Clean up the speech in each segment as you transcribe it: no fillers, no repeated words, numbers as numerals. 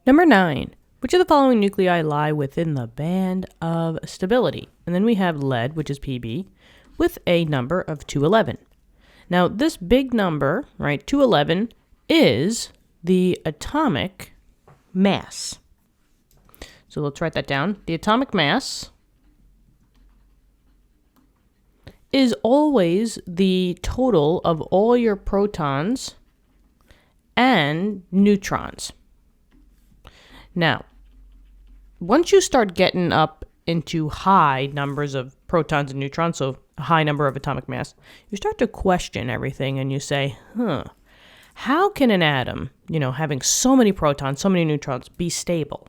Number 9. Which of the following nuclei lie within the band of stability? And then we have lead, which is Pb, with a number of 211. Now, this big number, right, 211, is the atomic mass. So let's write that down. The atomic mass is always the total of all your protons and neutrons. Now, once you start getting up into high numbers of protons and neutrons, so a high number of atomic mass, you start to question everything and you say, how can an atom, having so many protons, so many neutrons, be stable?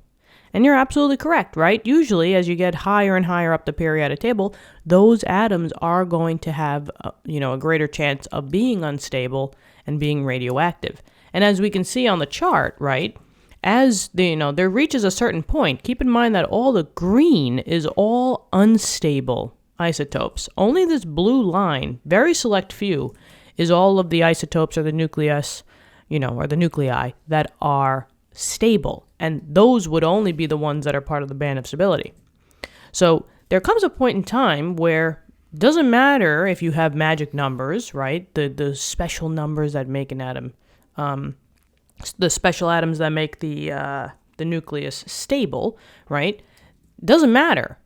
And you're absolutely correct, right? Usually, as you get higher and higher up the periodic table, those atoms are going to have, a greater chance of being unstable and being radioactive. And as we can see on the chart, right, as there reaches a certain point, keep in mind that all the green is all unstable isotopes. Only this blue line, very select few, is all of the isotopes or the nucleus, or the nuclei that are stable. And those would only be the ones that are part of the band of stability. So there comes a point in time where it doesn't matter if you have magic numbers, right? The special numbers that make an atom, the special atoms that make the nucleus stable, right? Doesn't matter.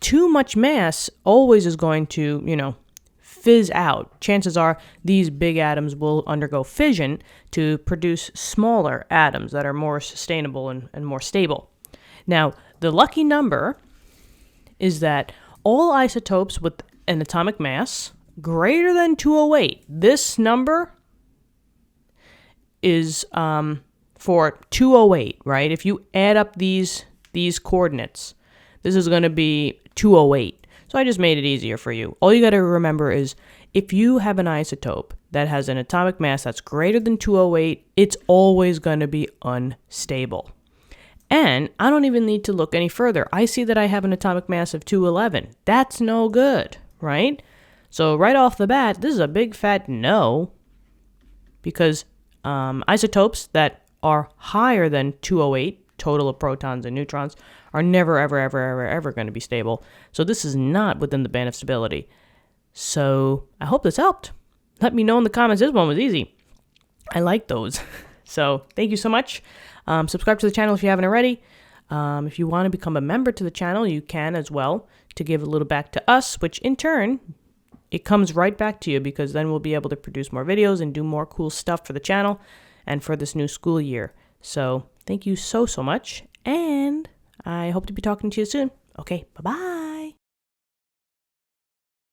Too much mass always is going to, fizz out. Chances are these big atoms will undergo fission to produce smaller atoms that are more sustainable and more stable. Now, the lucky number is that all isotopes with an atomic mass greater than 208, this number is for 208, right? If you add up these coordinates, this is going to be 208. So I just made it easier for you. All you got to remember is if you have an isotope that has an atomic mass that's greater than 208, it's always going to be unstable. And I don't even need to look any further. I see that I have an atomic mass of 211. That's no good, right? So right off the bat, this is a big fat no, because isotopes that are higher than 208 total of protons and neutrons are never, ever going to be stable. So this is not within the band of stability. So I hope this helped. Let me know in the comments. This one was easy. I like those. So thank you so much. Subscribe to the channel if you haven't already. If you want to become a member to the channel, you can as well, to give a little back to us, which in turn, it comes right back to you, because then we'll be able to produce more videos and do more cool stuff for the channel and for this new school year. So thank you so much, and I hope to be talking to you soon. Okay, bye-bye.